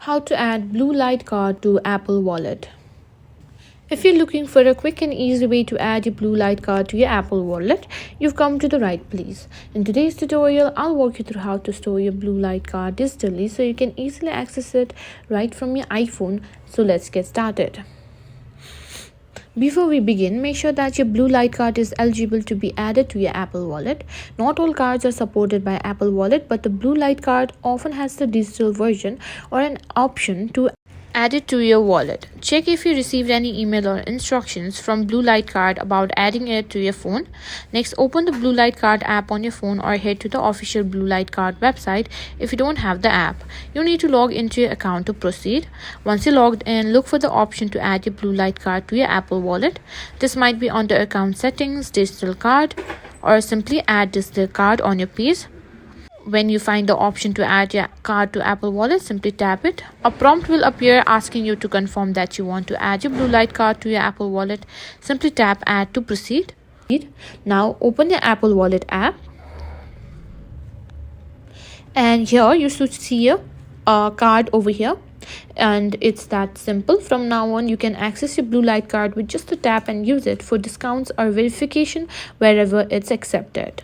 How to add Blue Light card to Apple Wallet. If you're looking for a quick and easy way to add your Blue Light card to your Apple Wallet, you've come to the right place. In today's tutorial, I'll walk you through how to store your Blue Light card digitally so you can easily access it right from your iPhone. So let's get started. Before we begin, make sure that your Blue Light card is eligible to be added to your Apple Wallet. Not all cards are supported by Apple Wallet, but the Blue Light card often has the digital version or an option to add it to your wallet. Check if you received any email or instructions from Blue Light card about adding it to your phone. Next, open the Blue Light card app on your phone or head to the official Blue Light card website if you don't have the app. You need to log into your account to proceed. Once you're logged in, look for the option to add your Blue Light card to your Apple Wallet. This might be under account settings, digital card, or simply add digital card on your page. When you find the option to add your card to Apple Wallet, simply tap it. A prompt will appear asking you to confirm that you want to add your Blue Light card to your Apple Wallet. Simply tap Add to proceed. Now open your Apple Wallet app. And here you should see a card over here. And it's that simple. From now on, you can access your Blue Light card with just a tap and use it for discounts or verification wherever it's accepted.